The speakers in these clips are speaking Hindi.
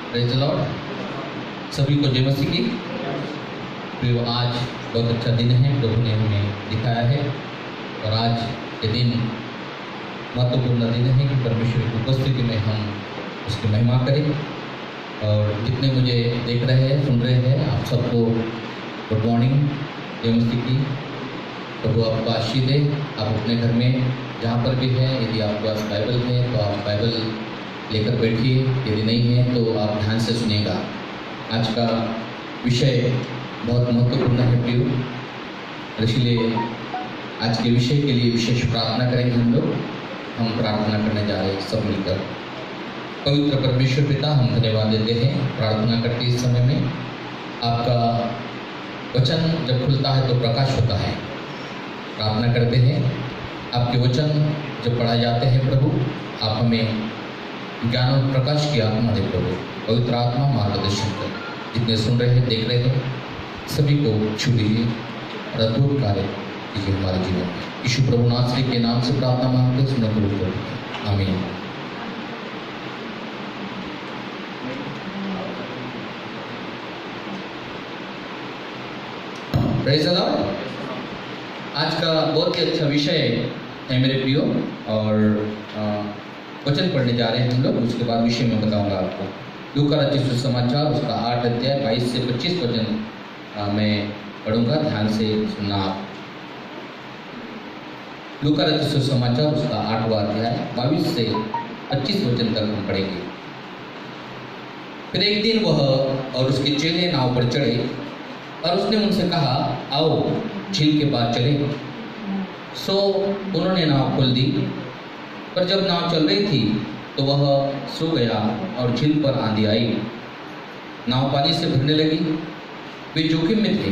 Praise the Lord. सभी को जय मसीह की। प्रियो, आज बहुत अच्छा दिन है, प्रभु ने हमें दिखाया है और आज के दिन महत्वपूर्ण दिन है कि परमेश्वर की उपस्थिति में हम उसकी महिमा करें। और जितने मुझे देख रहे हैं, सुन रहे हैं, आप सबको गुड मॉर्निंग, जय मसीह की। प्रभु आपको आशीष दे। आप अपने घर में जहाँ पर भी हैं, यदि आपके पास बाइबल है तो आप बाइबल लेकर बैठिए, यदि नहीं है तो आप ध्यान से सुनिएगा। आज का विषय बहुत महत्वपूर्ण है प्रियो, और इसलिए आज के विषय के लिए विशेष प्रार्थना करेंगे हम लोग। हम प्रार्थना करने जा रहे हैं सब मिलकर। पवित्र परमेश्वर पिता, हम धन्यवाद देते हैं प्रार्थना करते इस समय में। आपका वचन जब खुलता है तो प्रकाश होता है। प्रार्थना करते हैं आपके वचन जब पढ़ाए जाते हैं प्रभु, आप हमें ज्ञान और प्रकाश की आत्मा दे प्रभु। पवित्र आत्मा मार्गदर्शन कर। जितने सुन रहे हैं, देख रहे हैं, सभी को छू लीजिए और अद्भुत कार्य कीजिए हमारे जीवन में। यीशु प्रभु नासरी के नाम से प्रार्थना मांगते हैं, सुनो कबूल करो, आमीन। Praise the Lord. आज का बहुत ही अच्छा विषय है मेरे प्रियो, और वचन पढ़ने जा रहे हैं हम लोग। उसके बाद विषय में बताऊंगा आपको। लूका रचित सुसमाचार उसका 8 अध्याय 22 से 25 वचन मैं पढ़ूंगा, ध्यान से सुनना आप। लूका रचित सुसमाचार उसका 8वां अध्याय 22 से 25 वचन तक हम पढ़ेंगे। फिर एक दिन वह और उसके चेले नाव पर चढ़े और उसने उनसे कहा, आओ झील के पार चले। सो उन्होंने नाव खोल दी, पर जब नाव चल रही थी तो वह सो गया और झील पर आंधी आई। नाव पानी से भरने लगी, वे जोखिम में थे।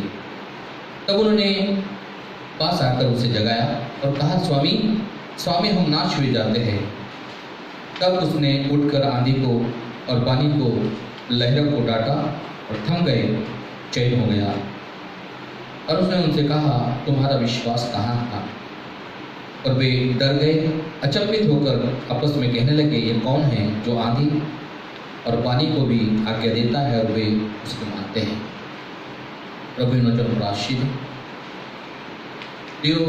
तब उन्होंने पास आकर उसे जगाया और कहा, स्वामी स्वामी, हम नाश हुए जाते हैं। तब उसने उठकर आंधी को और पानी को, लहरों को डांटा और थम गए, चैन हो गया। और उसने उनसे कहा, तुम्हारा विश्वास कहाँ था? और वे डर गए, अचंभित होकर आपस में कहने लगे, ये कौन है जो आंधी और पानी को भी आज्ञा देता है और वे उसको मानते हैं। प्रभु इन वचनों पर आशीष दे। प्रियो,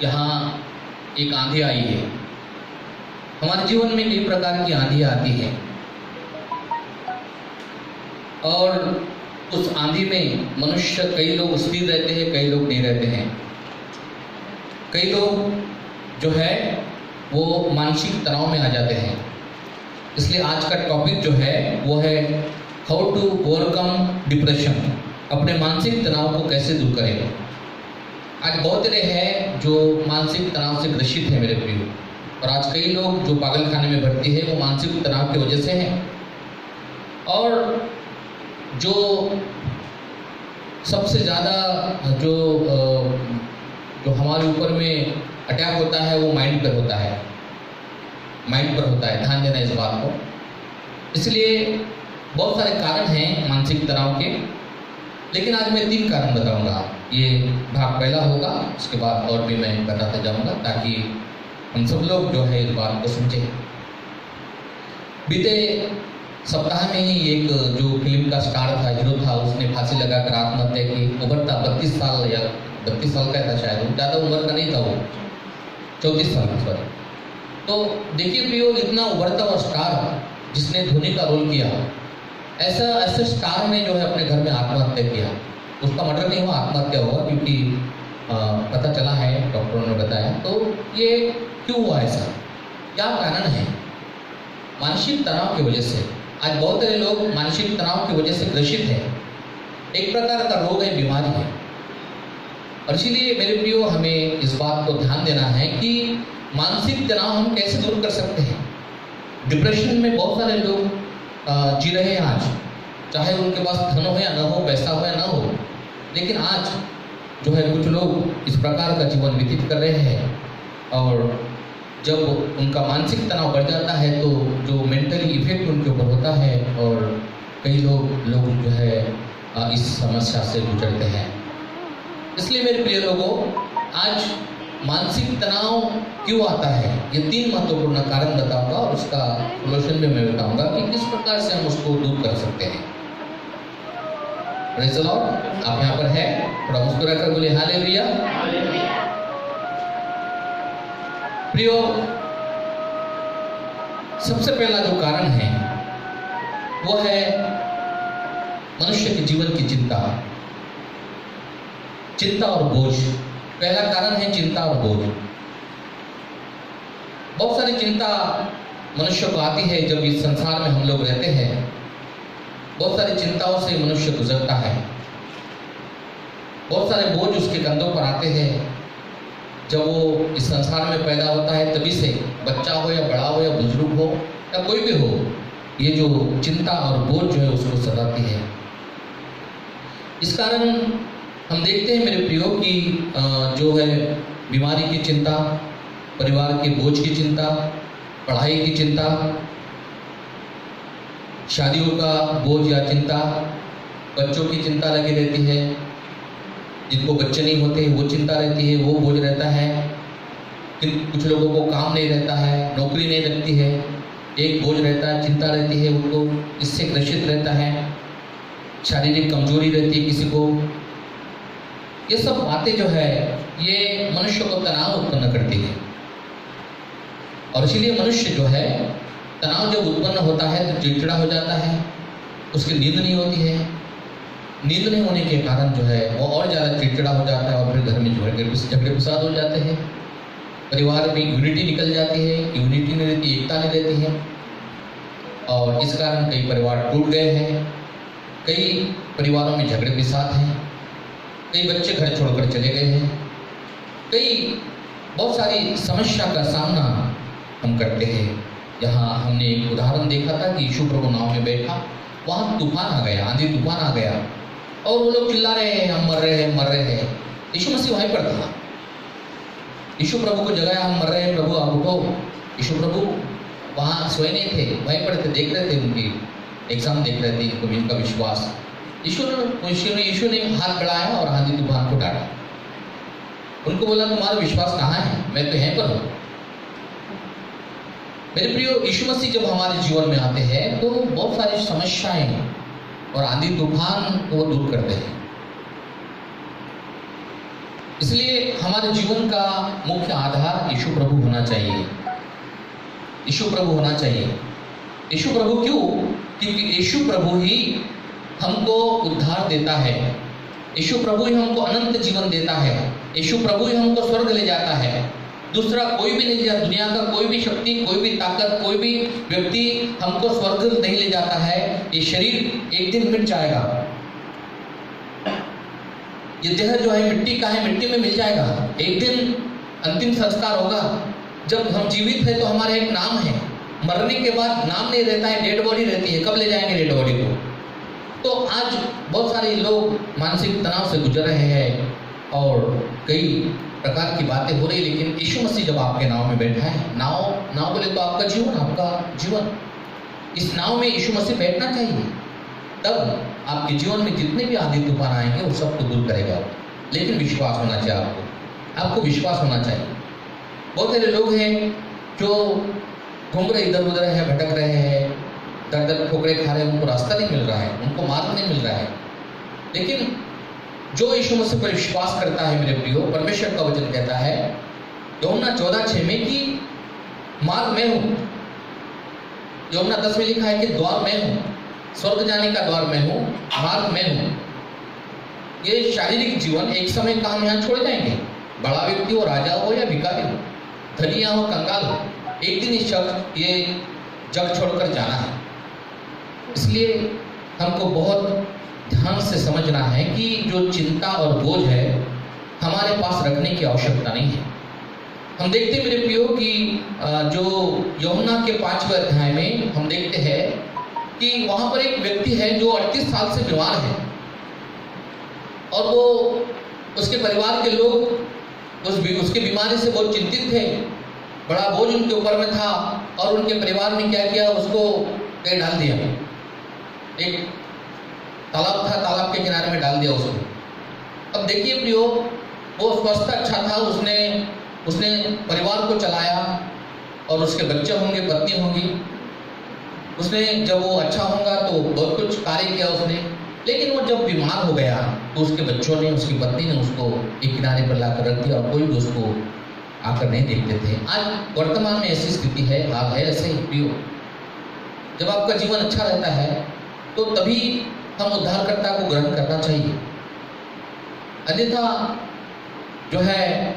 यहाँ एक आंधी आई है। हमारे जीवन में कई प्रकार की आंधी आती है, और उस आंधी में मनुष्य, कई लोग स्थिर रहते हैं, कई लोग नहीं रहते हैं। कई लोग जो है वो मानसिक तनाव में आ जाते हैं। इसलिए आज का टॉपिक जो है वो है हाउ टू ओवरकम डिप्रेशन। अपने मानसिक तनाव को कैसे दूर करें। आज बहुत तरह हैं जो मानसिक तनाव से ग्रसित है मेरे प्रियो, और आज कई लोग जो पागल खाने में भर्ती है वो मानसिक तनाव की वजह से हैं। और जो सबसे ज़्यादा जो हमारे ऊपर में अटैक होता है वो माइंड पर होता है। माइंड पर होता है, ध्यान देना इस बात को। इसलिए बहुत सारे कारण हैं मानसिक तनाव के, लेकिन आज मैं 3 कारण बताऊंगा। ये भाग पहला होगा, उसके बाद और भी मैं बताते जाऊंगा ताकि हम सब लोग जो है इस बात को समझें। बीते सप्ताह में ही एक जो फिल्म का स्टार था, हीरो था, उसने फांसी लगाकर आत्महत्या की। उम्र था 32 साल या 32 साल का था शायद, ज़्यादा उम्र का नहीं था वो, 34 साल का, सॉरी। तो देखिए प्रियो, इतना उभरता हुआ स्टार जिसने धोनी का रोल किया, ऐसे स्टार ने जो है अपने घर में आत्महत्या किया। उसका मर्डर नहीं हुआ, आत्महत्या हुआ, क्योंकि पता चला है, डॉक्टरों ने बताया। तो ये क्यों हुआ ऐसा, क्या कारण है? मानसिक तनाव की वजह से। आज बहुत सारे लोग मानसिक तनाव की वजह से ग्रसित हैं। एक प्रकार का रोग है, बीमारी है। और इसीलिए मेरे प्रियो, हमें इस बात को ध्यान देना है कि मानसिक तनाव हम कैसे दूर कर सकते हैं। डिप्रेशन में बहुत सारे लोग जी रहे हैं आज, चाहे उनके पास धन हो या न हो, पैसा हो या न हो, लेकिन आज जो है कुछ लोग इस प्रकार का जीवन व्यतीत कर रहे हैं। और जब उनका मानसिक तनाव बढ़ जाता है तो जो मेंटली इफेक्ट उनके ऊपर होता है, और कई लोग जो है इस समस्या से गुजरते हैं। इसलिए मेरे प्रिय लोगों, आज मानसिक तनाव क्यों आता है, ये 3 महत्वपूर्ण कारण बताऊंगा और उसका सोल्यूशन भी मैं बताऊंगा कि किस प्रकार से हम उसको दूर कर सकते हैं। Praise the Lord. आप यहाँ पर है, थोड़ा मुस्कुरा कर बोले हालेलुया। प्रियो, सबसे पहला जो कारण है वो है मनुष्य के जीवन की चिंता और बोझ। पहला कारण है चिंता और बोझ। बहुत सारी चिंता मनुष्य को आती है जब इस संसार में हम लोग रहते हैं। बहुत सारी चिंताओं से मनुष्य गुजरता है। बहुत सारे बोझ उसके कंधों पर आते हैं जब वो इस संसार में पैदा होता है। तभी से बच्चा हो या बड़ा हो या बुजुर्ग हो या कोई भी हो, ये जो चिंता और बोझ जो है उसको सताती है। इस कारण हम देखते हैं मेरे प्रियो की जो है बीमारी की चिंता, परिवार के बोझ की चिंता, पढ़ाई की चिंता, शादियों का बोझ या चिंता, बच्चों की चिंता लगी रहती है। जिनको बच्चे नहीं होते वो चिंता रहती है, वो बोझ रहता है। कुछ लोगों को काम नहीं रहता है, नौकरी नहीं लगती है, एक बोझ रहता है, चिंता रहती है उनको, इससे ग्रसित रहता है। शारीरिक कमजोरी रहती है किसी को। ये सब बातें जो है ये मनुष्य को तनाव उत्पन्न करती है। और इसीलिए मनुष्य जो है तनाव जब उत्पन्न होता है तो चिड़चिड़ा हो जाता है, उसकी नींद नहीं होती है। नींद नहीं होने के कारण जो है वो और ज़्यादा चिड़चिड़ा हो जाता है और फिर घर में झगड़े फसाद हो जाते हैं। परिवार में यूनिटी निकल जाती है, यूनिटी नहीं रहती, एकता नहीं रहती है। और इस कारण कई परिवार टूट गए हैं, कई परिवारों में झगड़े फसाद हैं, कई बच्चे घर छोड़कर चले गए हैं, कई बहुत सारी समस्या का सामना हम करते हैं। यहाँ हमने एक उदाहरण देखा था कि यीशु प्रभु नाव में बैठा, वहाँ तूफान आ गया, आंधी तूफान आ गया और वो लोग चिल्ला रहे हैं हम मर रहे हैं, मर रहे हैं। यीशु मसीह वहीं पर था। यीशु प्रभु को जगाया, हम मर रहे हैं प्रभु आप उठो। यीशु प्रभु वहाँ सोए नहीं थे, वहीं पर थे, देख रहे थे, उनकी एग्जाम देख रहे थे, उनका विश्वास। यीशु ने हाथ बढ़ाया और आंधी तूफान को डांटा। उनको बोला तुम्हारा विश्वास कहाँ है, मैं तो यहीं पर हूँ। मेरे प्रियो, यीशु मसीह जब हमारे जीवन में आते हैं तो बहुत सारी समस्याएं और आंधी तूफान को दूर करते हैं। इसलिए हमारे जीवन का मुख्य आधार यीशु प्रभु होना चाहिए। यीशु प्रभु होना चाहिए। यीशु प्रभु क्यों? क्योंकि यीशु प्रभु ही हमको उद्धार देता है। यीशु प्रभु ही हमको अनंत जीवन देता है। यीशु प्रभु ही हमको स्वर्ग ले जाता है। दूसरा कोई भी नहीं जाता, दुनिया का कोई भी शक्ति, कोई भी ताकत, कोई भी व्यक्ति हमको स्वर्ग नहीं ले जाता है। ये शरीर एक दिन मिट जाएगा। ये देह जो है मिट्टी का है, मिट्टी में मिल जाएगा। एक दिन अंतिम संस्कार होगा। जब हम जीवित है तो हमारा एक नाम है, मरने के बाद नाम नहीं रहता है, डेड बॉडी रहती है। कब ले जाएंगे डेड बॉडी को? तो आज बहुत सारे लोग मानसिक तनाव से गुजर रहे हैं और कई प्रकार की बातें हो रही, लेकिन यीशु मसीह जब आपके नाव में बैठा है, नाव बोले तो आपका जीवन, इस नाव में यीशु मसीह बैठना चाहिए। तब आपके जीवन में जितने भी आंधी तूफान आएंगे वो सबको दूर करेगा। लेकिन विश्वास होना चाहिए, आपको विश्वास होना चाहिए। बहुत सारे लोग हैं जो घूम रहे इधर उधर है, भटक रहे हैं, दर दर ठोकरे खा रहे हैं, उनको रास्ता नहीं मिल रहा है, उनको मार्ग नहीं मिल रहा है। लेकिन जो यीशु मसीह पर विश्वास करता है मेरे प्रियो, परमेश्वर का वचन कहता है यूहन्ना 14:6 में कि मार्ग मैं हूँ। यूहन्ना 10 में लिखा है कि द्वार मैं हूँ, स्वर्ग जाने का द्वार मैं हूँ, मार्ग मैं हूँ। ये शारीरिक जीवन एक समय का हम यहाँ छोड़ जाएंगे। बड़ा व्यक्ति हो, राजा हो या भिखारी हो, धनिया हो, कंगाल हो, एक दिन ये जग छोड़कर जाना है। इसलिए हमको बहुत ध्यान से समझना है कि जो चिंता और बोझ है हमारे पास रखने की आवश्यकता नहीं है। हम देखते हैं मेरे प्रियो कि जो यूहन्ना के 5वें अध्याय में हम देखते हैं कि वहाँ पर एक व्यक्ति है जो 38 साल से बीमार है और वो उसके परिवार के लोग उसके बीमारी से बहुत चिंतित थे। बड़ा बोझ उनके ऊपर में था और उनके परिवार ने क्या किया, उसको कहीं डाल दिया। एक तालाब था, तालाब के किनारे में डाल दिया उसको। अब देखिए प्रियो, वो स्वस्थ अच्छा था, उसने उसने परिवार को चलाया और उसके बच्चे होंगे, पत्नी होंगी। उसने जब वो अच्छा होगा तो बहुत कुछ कार्य किया उसने, लेकिन वो जब बीमार हो गया तो उसके बच्चों ने, उसकी पत्नी ने उसको एक किनारे पर लाकर रख दिया और कोई भी उसको आकर नहीं देखते थे। आज वर्तमान में ऐसी स्थिति है, हाल है ऐसे ही प्रियो। जब आपका जीवन अच्छा रहता है तो तभी हम उद्धारकर्ता को ग्रहण करना चाहिए, अन्यथा जो है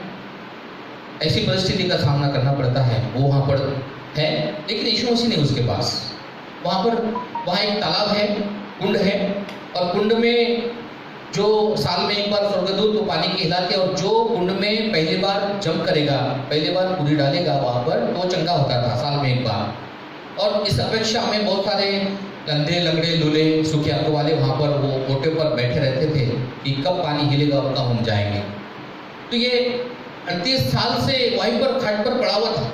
ऐसी परिस्थिति का सामना करना पड़ता है। वो वहाँ पर है, लेकिन यीशु मसीह नहीं उसके पास। वहाँ एक तालाब है, कुंड है, और कुंड में जो साल में एक बार स्वर्गदूत तो पानी की हिलाते, और जो कुंड में पहली बार जंप करेगा, पहली बार पूरी डालेगा वहाँ पर, तो चंगा होता था साल में एक बार। और इस अपेक्षा में बहुत सारे अंधे, लंगड़े, लूले, सूखे आंखों वाले वहाँ पर वो मोटे पर बैठे रहते थे कि कब पानी हिलेगा और कब हम जाएंगे। तो ये 38 साल से वहीं पर खाट पर पड़ा हुआ था।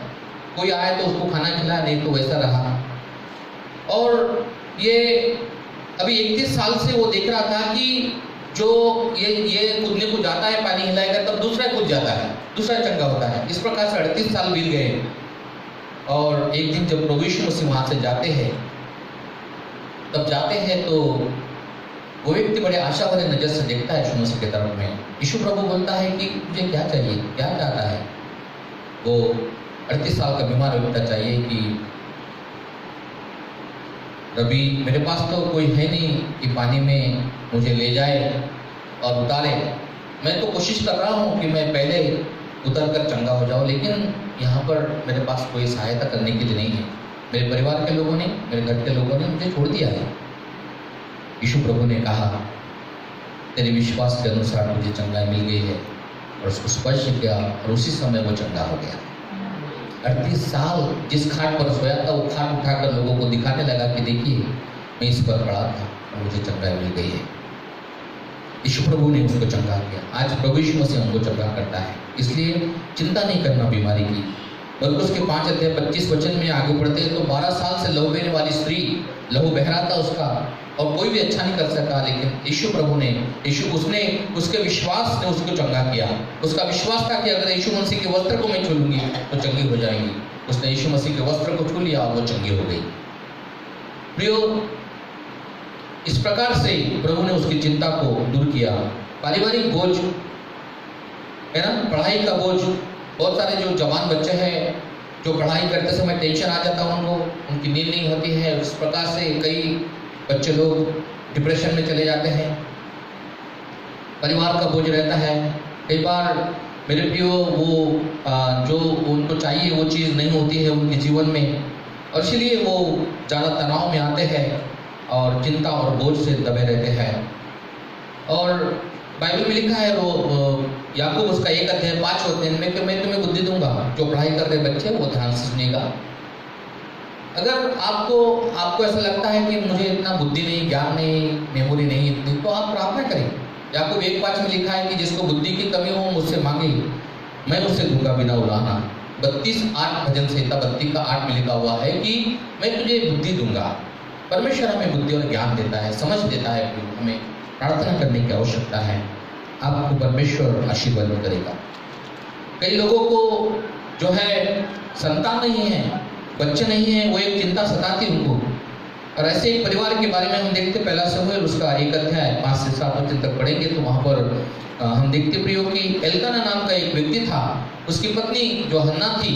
कोई आया तो उसको खाना खिलाया, नहीं तो वैसा रहा। और ये अभी 31 साल से वो देख रहा था कि जो ये कूदने को जाता है, पानी हिलाएगा तब दूसरा कूद जाता है, दूसरा चंगा होता है। इस प्रकार से 38 साल बीत गए। और एक दिन जब प्रभु यीशु मसीह वहाँ से जाते हैं, तब जाते हैं तो वो व्यक्ति बड़े आशा भरे नजर से देखता है यीशु मसीह की तरफ में। यीशु प्रभु बोलता है कि मुझे क्या चाहिए, क्या चाहता है? वो 38 साल का बीमार व्यक्ति चाहिए कि रबी, मेरे पास तो कोई है नहीं कि पानी में मुझे ले जाए और उतारे। मैं तो कोशिश कर रहा हूँ कि मैं पहले उतर कर चंगा हो जाऊँ, लेकिन यहाँ पर मेरे पास कोई सहायता करने के लिए नहीं है। मेरे परिवार के लोगों ने, मेरे घर के लोगों ने मुझे छोड़ दिया है। यीशु प्रभु ने कहा, तेरे विश्वास के अनुसार मुझे चंगाई मिल गई है, और उसको स्पर्श किया और उसी समय वो चंगा हो गया। 38 साल जिस खाट पर सोया था, वो खाट उठाकर लोगों को दिखाने लगा कि देखिए मैं इस पर पड़ा था और मुझे चंगाई मिल गई है। यीशु प्रभु ने उसको चंगा किया। आज प्रभु यीशु मसीह हमको चंगा करता है, इसलिए चिंता नहीं करना बीमारी की। बल्कि उसके 5:25 में आगे बढ़ते हैं तो 12 साल से लहू बहने वाली स्त्री, लहू बह रहा था उसका, और कोई भी अच्छा नहीं कर सका, लेकिन यीशु प्रभु ने, उसने, उसके विश्वास ने उसको चंगा किया। उसका विश्वास था कि अगर यीशु मसीह के वस्त्र को मैं छू लूंगी तो चंगी हो जाएंगी। उसने यीशु मसीह के वस्त्र को छू लिया और वो चंगी हो गई। प्रियो, इस प्रकार से प्रभु ने उसकी चिंता को दूर किया। पारिवारिक बोझ है ना, पढ़ाई का बोझ, बहुत सारे जो जवान बच्चे हैं जो पढ़ाई करते समय टेंशन आ जाता है उनको, उनकी नींद नहीं होती है। उस प्रकार से कई बच्चे लोग डिप्रेशन में चले जाते हैं। परिवार का बोझ रहता है। कई बार मेरे प्रियो, वो जो उनको चाहिए वो चीज़ नहीं होती है उनके जीवन में, और इसलिए वो ज़्यादा तनाव में आते हैं और चिंता और बोझ से दबे रहते हैं। और बाइबल में लिखा है, वो याकूब उसका 1:5 में कि मैं तुम्हें बुद्धि दूंगा। जो पढ़ाई कर रहे बच्चे वो ध्यान से सुनेगा। अगर आपको ऐसा लगता है कि मुझे इतना बुद्धि नहीं, ज्ञान नहीं, मेमोरी नहीं इतनी, तो आप प्रार्थना करें। याकूब 1:5 में लिखा है कि जिसको बुद्धि की कमी हो मुझसे मांगे, मैं उससे दूंगा बिना उलाहना। 32:8 भजन संहिता 32 का 8 में लिखा हुआ है कि मैं तुझे बुद्धि दूंगा। परमेश्वर हमें बुद्धि और ज्ञान देता है, समझ देता है। हमें प्रार्थना करने की आवश्यकता है। आपको परमेश्वर आशीर्वाद करेगा। कई लोगों को जो है संतान नहीं है, बच्चे नहीं है, वो एक चिंता सताती उनको। और ऐसे एक परिवार के बारे में हम देखते, पहला शमूएल उसका 1 अध्याय 5 से 7 वचन तक पढ़ेंगे तो वहाँ पर हम देखते प्रियो कि एल्काना नाम का एक व्यक्ति था। उसकी पत्नी जो हन्ना थी,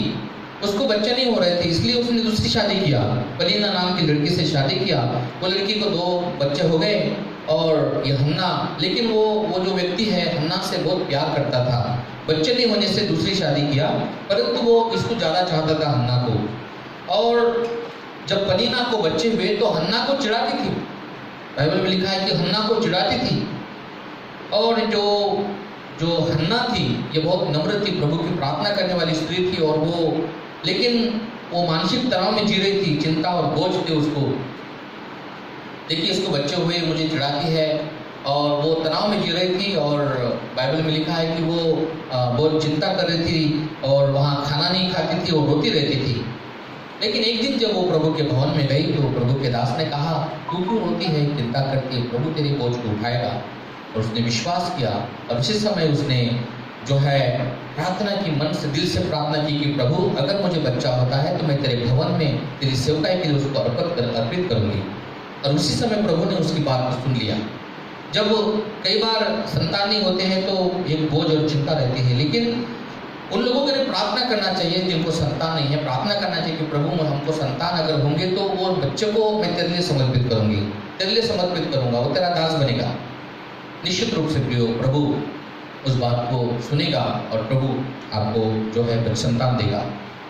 उसको बच्चे नहीं हो रहे थे, इसलिए उसने दूसरी शादी किया। पनीना नाम की लड़की से शादी किया। वो लड़की को 2 बच्चे हो गए और ये हन्ना, लेकिन वो जो व्यक्ति है हन्ना से बहुत प्यार करता था। बच्चे नहीं होने से दूसरी शादी किया, परंतु वो इसको ज़्यादा चाहता था हन्ना को। और जब पनीना को बच्चे हुए तो हन्ना को चिढ़ाती थी। बाइबल में लिखा है कि हन्ना को चिढ़ाती थी। और जो हन्ना थी ये बहुत नम्र थी, प्रभु की प्रार्थना करने वाली स्त्री थी। और लेकिन वो मानसिक तनाव में जी रही थी, चिंता और बोझ थे उसको। देखिए इसको बच्चे हुए, मुझे चिढ़ाती है, और वो तनाव में जी रही थी। और बाइबल में लिखा है कि वो बहुत चिंता कर रही थी और वहाँ खाना नहीं खाती थी और रोती रहती थी। लेकिन एक दिन जब वो प्रभु के भवन में गई तो प्रभु के दास ने कहा, तू क्यों रोती है, चिंता करती है, प्रभु तेरे बोझ को उठाएगा। और उसने विश्वास किया और उसी समय उसने जो है प्रार्थना की, मन से दिल से प्रार्थना की कि प्रभु अगर मुझे बच्चा होता है तो मैं तेरे भवन में तेरी सेवकाई के लिए उसको अर्पित करूंगी। और उसी समय प्रभु ने उसकी बात को सुन लिया। जब कई बार संतान नहीं होते हैं तो एक बोझ और चिंता रहती है, लेकिन उन लोगों के लिए प्रार्थना करना चाहिए जिनको संतान नहीं है। प्रार्थना करना चाहिए कि प्रभु हमको संतान अगर होंगे तो वो बच्चे को मैं तेरे लिए समर्पित करूंगी, तेरे लिए समर्पित करूंगा, वो तेरा दास बनेगा। निश्चित रूप से प्रियो प्रभु उस बात को सुनेगा और प्रभु आपको जो है संतान देगा।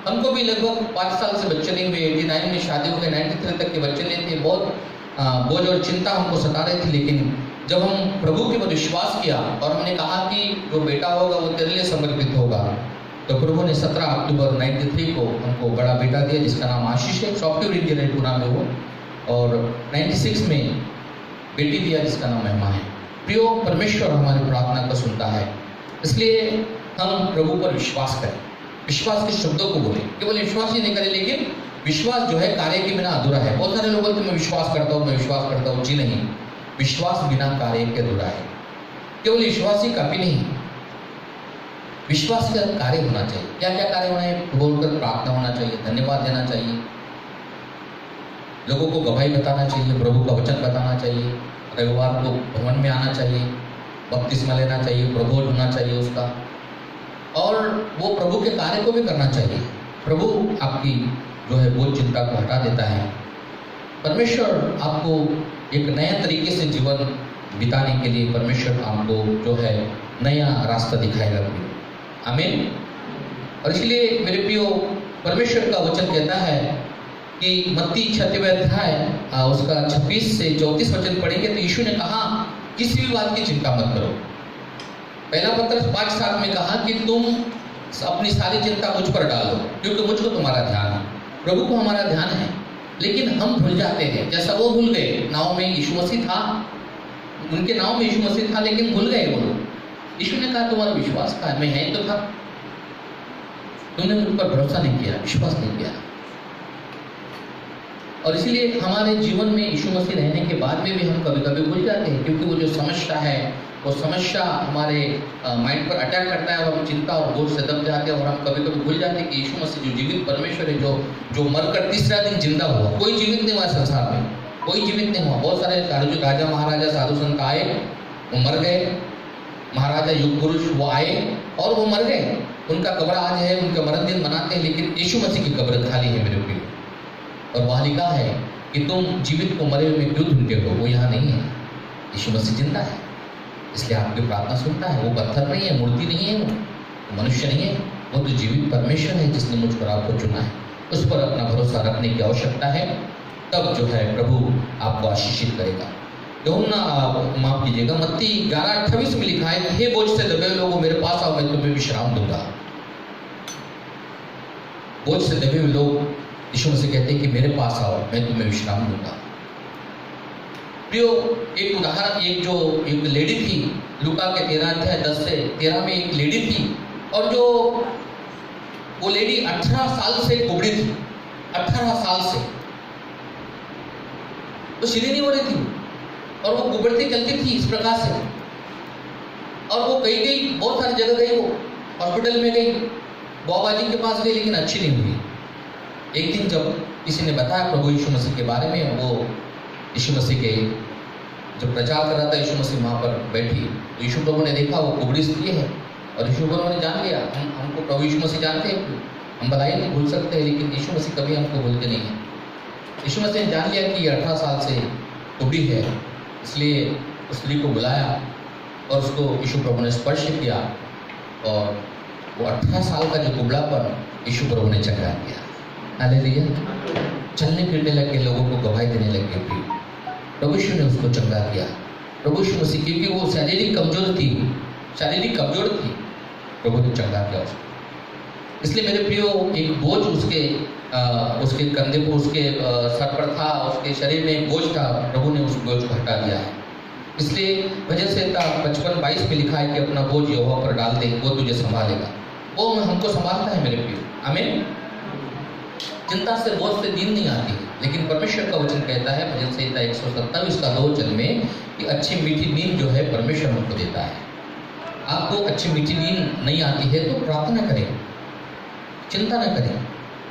हमको भी लगभग 5 साल से बच्चे नहीं हुए, 89 में शादी हो गई, 93 तक के बच्चे नहीं थे। बहुत बोझ और चिंता हमको सता रही थी, लेकिन जब हम प्रभु के ऊपर विश्वास किया और हमने कहा कि जो बेटा होगा वो तेरे लिए समर्पित होगा, तो प्रभु ने 17 अक्टूबर 93 को हमको बड़ा बेटा दिया जिसका नाम आशीष है, सॉफ्टवेयर इंजीनियर पुणे में वो, और 96 में बेटी दिया जिसका नाम महिमा है। प्रियो परमेश्वर हमारी प्रार्थना को सुनता है, इसलिए हम प्रभु पर विश्वास करें, विश्वास के शब्दों को बोलें। केवल विश्वास ही नहीं करें, लेकिन विश्वास जो है कार्य के बिना अधूरा है। बहुत सारे लोग बोलते हैं मैं विश्वास करता हूँ, मैं विश्वास करता हूँ। जी नहीं, विश्वास बिना कार्य के अधूरा है। केवल विश्वास ही काफी नहीं, विश्वास का कार्य होना चाहिए। क्या क्या कार्य होना है? बोलकर प्रार्थना होना चाहिए, धन्यवाद देना चाहिए, लोगों को गवाही बताना चाहिए, प्रभु का वचन बताना चाहिए, रविवार को भवन में आना चाहिए, बपतिस्मा लेना चाहिए, प्रबोध होना चाहिए उसका, और वो प्रभु के कार्य को भी करना चाहिए। प्रभु आपकी जो है बोझ चिंता को हटा देता है। परमेश्वर आपको एक नया तरीके से जीवन बिताने के लिए परमेश्वर आपको जो है नया रास्ता दिखाएगा। आमीन। और इसलिए मेरे प्रियो परमेश्वर का वचन कहता है कि मत्ती 6वें अध्याय उसका 26 से 34 वचन पढ़ेंगे तो यीशु ने कहा किसी भी बात की चिंता मत करो। पहला पत्रस 5:7 में कहा कि तुम अपनी सारी चिंता मुझ पर डालो क्योंकि मुझको तुम्हारा ध्यान है। प्रभु को हमारा ध्यान है, लेकिन हम भूल जाते हैं। जैसा वो भूल गए, नाव में यीशु मसीह था, उनके नाव में यीशु मसीह था, लेकिन भूल गए वो लोग। यीशु ने कहा तुम्हारा विश्वास कहाँ है? मैं है तो था, तुमने मुझ पर भरोसा नहीं किया, विश्वास नहीं किया। और इसलिए हमारे जीवन में यीशु मसीह रहने के बाद में भी हम कभी कभी भूल जाते हैं, क्योंकि वो जो समस्या है वो समस्या हमारे माइंड पर अटैक करता है और हम चिंता और बोझ से दब जाते हैं। और हम कभी कभी भूल जाते हैं कि यीशु मसीह जो जीवित परमेश्वर है, जो मरकर तीसरा दिन जिंदा हुआ। कोई जीवित नहीं हुआ संसार में, कोई जीवित नहीं हुआ। बहुत सारे राजा महाराजा साधु संत आए, वो मर गए, महाराजा युग पुरुष वो आए और वो मर गए। उनका कब्र आज है, उनका मरण दिन मनाते हैं, लेकिन यीशु मसीह की कब्र खाली है मेरे प्रिय। और वहाँ लिखा है कि तुम जीवित को मरे हुए में क्यों ढूंढते हो? वो यहाँ नहीं है, यीशु मसीह जिंदा है, इसलिए आपकी प्रार्थना सुनता है। वो पत्थर नहीं है, मूर्ति नहीं है, वो मनुष्य नहीं है, वो तो जीवित परमेश्वर है जिसने मुझ पर आपको चुना है। उस पर अपना भरोसा रखने की आवश्यकता है, तब जो है प्रभु आपको आशीषित करेगा। यूहन्ना माफ कीजिएगा, मत्ती 11:28 में लिखा है कि हे बोझ से दबे लोगों मेरे पास आओ, मैं तुम्हें विश्राम दूंगा। बोझ से दबे हुए लोग यीशु मसीह कहते हैं कि मेरे पास आओ, मैं तुम्हें विश्राम दूंगा। प्रियो एक उदाहरण, एक लेडी थी, लूका के 13:10-13 में एक लेडी थी, और जो वो लेडी 18 साल से कुबड़ी थी, 18 साल से तो सीधी नहीं हो रही थी और वो कुबड़ती चलती थी इस प्रकार से। और वो कहीं गई, बहुत सारी जगह गई, वो हॉस्पिटल में गई, बाबा जी के पास गई, लेकिन अच्छी नहीं हुई। एक दिन जब किसी ने बताया प्रभु यीशु मसीह के बारे में, वो यीशु मसीह के जब प्रचार कर रहा था, यीशु मसीह वहाँ पर बैठी, तो यीशु प्रभु ने देखा वो कुबड़ी स्त्री है, और यीशु प्रभु ने जान लिया हमको प्रभु यीशु मसीह जानते हैं, हम भलाई नहीं भूल सकते हैं, लेकिन यीशु मसीह कभी हमको भूलते नहीं हैं। यीशु मसीह ने जान लिया कि 18 साल से कुबड़ी है, इसलिए उस स्त्री को बुलाया और उसको यीशु प्रभु ने स्पर्श किया, और वो 18 साल का जो कुबड़ापन यीशु प्रभु ने चंगा दिया। हालेलुया। चलने फिरने लगे, लोगों को गवाही देने लगे, प्रभु यीशु ने उसको चंगा किया। प्रभु यीशु मसीह, क्योंकि वो शारीरिक कमजोर थी, प्रभु ने चंगा किया उसको। इसलिए मेरे प्रियो एक बोझ उसके कंधे पर, उसके सर पर था, उसके शरीर में एक बोझ था, प्रभु ने उस बोझ को हटा दिया है। इसलिए भजन संहिता 55:22 में लिखा है कि अपना बोझ यहोवा पर डाल दे, वो तुझे संभालेगा। वो हमको संभालता है मेरे प्रियो। आमीन। चिंता से, बोझ से नींद नहीं आती, लेकिन परमेश्वर का वचन कहता है भजन संहिता 127 का 2 में कि अच्छी मीठी नींद जो है परमेश्वर हमको देता है। आपको अच्छी मीठी नींद नहीं आती है तो प्रार्थना करें, चिंता न करें,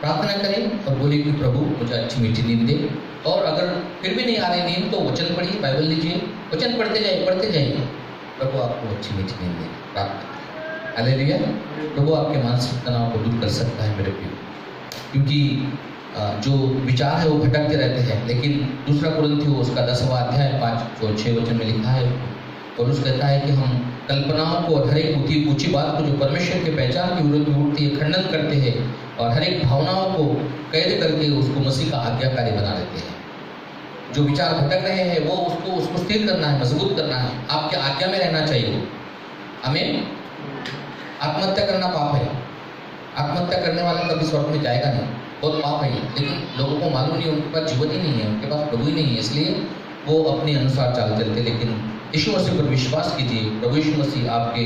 प्रार्थना करें और बोलिए कि प्रभु मुझे अच्छी मीठी नींद दे। और अगर फिर भी नहीं आ रही नींद तो वचन पढ़िए, बाइबल लीजिए, वचन पढ़ते जाइए, प्रभु आपको अच्छी मीठी नींद दे। प्रार्थना, हालेलुया। प्रभु आपके मानसिक तनाव को दूर कर सकता है मेरे प्रिय, क्योंकि जो विचार है वो भटकते रहते हैं। लेकिन दूसरा कुरिन्थियों उसका 10वां अध्याय 5-6 वचन में लिखा है, और उस कहता है कि हम कल्पनाओं को और हर एक ऊंची बात को जो परमेश्वर के पहचान की विरोध में उठती है खंडन करते हैं, और हर एक भावनाओं को कैद करके उसको मसीह का आज्ञाकारी बना देते हैं। जो विचार भटक रहे हैं वो उसको स्थिर करना है, मजबूत करना है, आपके आज्ञा में रहना चाहिए। हमें आत्महत्या करना पाप है, आत्महत्या करने वाला कभी स्वर्ग में जाएगा नहीं, बहुत पाप है। लेकिन लोगों को मालूम नहीं, उनके पास जीवन ही नहीं है, उनके पास प्रभु ही नहीं है, इसलिए वो अपने अनुसार चाल चलते। लेकिन यीशु मसीह पर विश्वास कीजिए, प्रभु यीशु मसीह आपके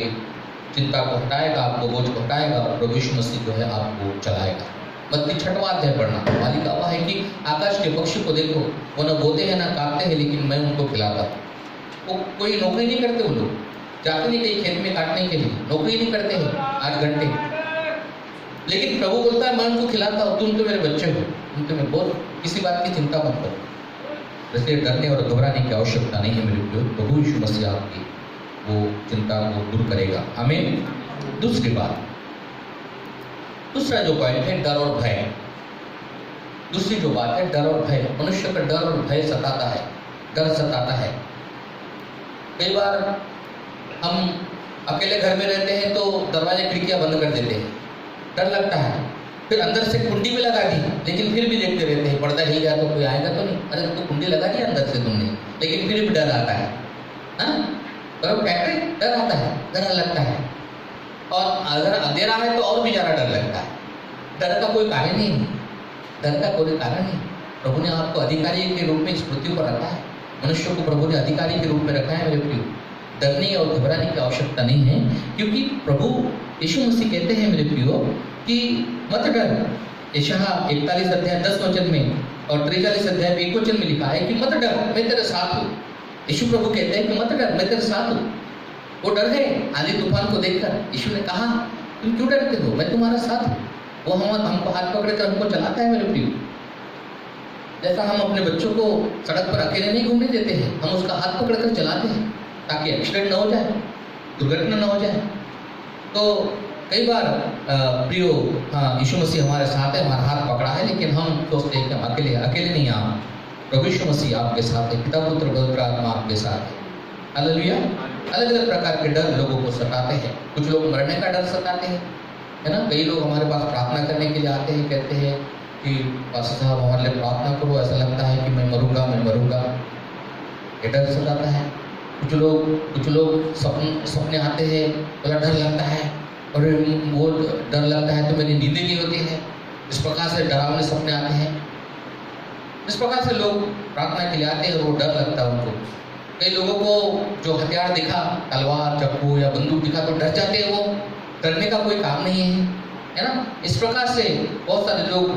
चिंता को हटाएगा, आपको बोझ को हटाएगा, और प्रभु यीशु मसीह जो है आपको चलाएगा। मत्ती 6वां अध्याय पढ़ना, मालिक का वाह है कि आकाश के पक्षी को देखो, वो न बोते हैं न काटते हैं, लेकिन मैं उनको खिलाता हूँ। वो कोई नौकरी नहीं करते, वो लोग जाते नहीं कहीं खेत में काटने के लिए, नौकरी नहीं करते हैं 8 घंटे, लेकिन प्रभु बोलता है मैं उनको खिलाता हूँ, तुम तो मेरे बच्चे हो, तुम तो मैं बहुत किसी बात की चिंता मत करो। इसलिए डरने और घबराने की आवश्यकता नहीं है मेरे प्रियो, प्रभु यीशु मसीह आपकी वो चिंता को दूर करेगा। हमें दूसरी बात, दूसरा जो पॉइंट है डर और भय। दूसरी जो बात है डर और भय। मनुष्य का डर और भय सताता है, डर सताता है। कई बार हम अकेले घर में रहते हैं तो दरवाजे खिड़कियां बंद कर देते हैं, डर लगता है, फिर अंदर से कुंडी भी लगा दी, लेकिन फिर भी देखते रहते हैं पर्दा हिल गया तो कोई आएगा तो नहीं, अरे तो कुंडी लगा दी अंदर से तुमने, लेकिन फिर भी डर आता है। तो क्या करें, डर आता है, डर लगता है, और अगर अंधेरा है तो और भी ज़्यादा डर लगता है। डर का कोई कारण नहीं, डर का कोई कारण नहीं। प्रभु ने आपको अधिकारी के रूप में इस पृथ्वी पर रखा है, मनुष्य को प्रभु ने अधिकारी के रूप में रखा है मेरे प्रिय। डरने और घबराने की आवश्यकता नहीं है, क्योंकि प्रभु यीशु मसीह कहते हैं मेरे प्रियो कि मत डर। यशायाह 41 अध्याय 10 वचन में और 43 अध्याय 1 वचन में लिखा है कि मत डर, मैं तेरे साथ हूँ। यीशु प्रभु कहते हैं कि मत डर, मैं तेरे साथ हूँ। वो डर गए आंधी तूफान को देखकर, यीशु ने कहा तुम क्यों डरते हो, मैं तुम्हारा साथ हूँ। वो हमको हाथ पकड़कर हमको चलाता है मेरे प्रियो। जैसा हम अपने बच्चों को सड़क पर अकेले नहीं घूमने देते हैं, हम उसका हाथ पकड़कर चलाते हैं ताकि एक्सीडेंट ना हो जाए, दुर्घटना ना हो जाए। तो कई बार प्रियो, हाँ यीशु मसीह हमारे साथ है, हमारा हाथ पकड़ा है, लेकिन हम सोचते हैं कि हम अकेले नहीं। आप प्रभु यीशु मसीह आपके साथ है, पिता पुत्र पवित्र आत्मा आपके साथ है। हालेलुया। अलग अलग प्रकार के डर लोगों को सताते हैं। कुछ लोग मरने का डर सताते हैं, है ना। कई लोग हमारे पास प्रार्थना करने के लिए आते हैं, कहते हैं कि पास्टर साहब हमारे लिए प्रार्थना करो, ऐसा लगता है कि मैं मरूंगा, ये डर सताता है। कुछ लोग सपने आते हैं, बड़ा डर लगता है, और वो डर लगता है तो मेरी नींद नहीं होती है। इस प्रकार से डरावने सपने आते हैं। इस प्रकार से लोग प्रार्थना के लिए आते हैं और वो डर लगता है उनको। कई लोगों को जो हथियार दिखा, तलवार, चाकू या बंदूक दिखा तो डर जाते हैं। वो डरने का कोई काम नहीं है ना। इस प्रकार से बहुत सारे लोग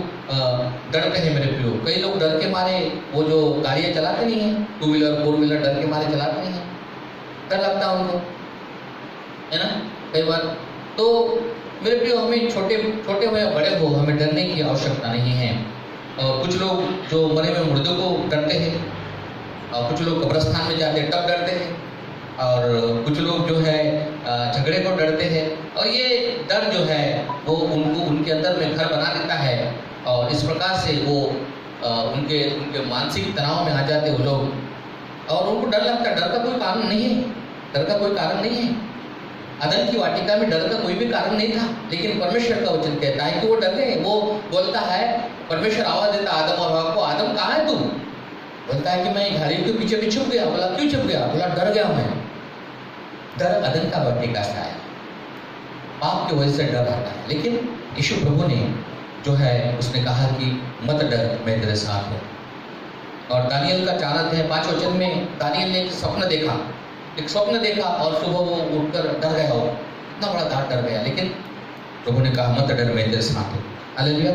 डरते हैं मेरे प्रियो। कई लोग डर के मारे वो जो गाड़ियाँ चलाते नहीं हैं, 2 व्हीलर 4 व्हीलर डर के मारे चलाते नहीं हैं, डर लगता है उनको, है ना। कई बार तो मेरे प्रियो हमें छोटे हो या बड़े हो, हमें डरने की आवश्यकता नहीं है। और कुछ लोग जो मरे हुए मुर्दों को डरते हैं, और कुछ लोग कब्रिस्तान में जाते तब डरते हैं, और कुछ लोग जो है झगड़े को डरते हैं। और ये डर जो है वो उनको उनके अंदर में घर बना देता है, और इस प्रकार से वो उनके मानसिक तनाव में आ जाते वो लोग, और उनको डर लगता है। डर का कोई कारण नहीं है, डर का कोई कारण नहीं है। अदन की वाटिका में डर का कोई भी कारण नहीं था, लेकिन परमेश्वर का वचन कहता है कि वो डर गए। वो बोलता है, परमेश्वर आवाज देता आदम और हवा को, आदम कहाँ है तू? बोलता है कि मैं झाड़ियों के पीछे छुप गया। बोला क्यों छुप गया? बोला डर गया मैं। डर अदन का वाटिका से आया, पाप की वजह से डर आता है। लेकिन यीशु प्रभु ने जो है उसने कहा कि मत डर, मैं तेरे साथ हूँ। और दानियल का 4 अध्याय 5 वचन में दानियल ने एक स्वप्न देखा और सुबह वो उठकर डर गया, हो इतना बड़ा डर गया। लेकिन प्रभु ने कहा मत डर, मैं तेरे साथ हूँ। हालेलुया।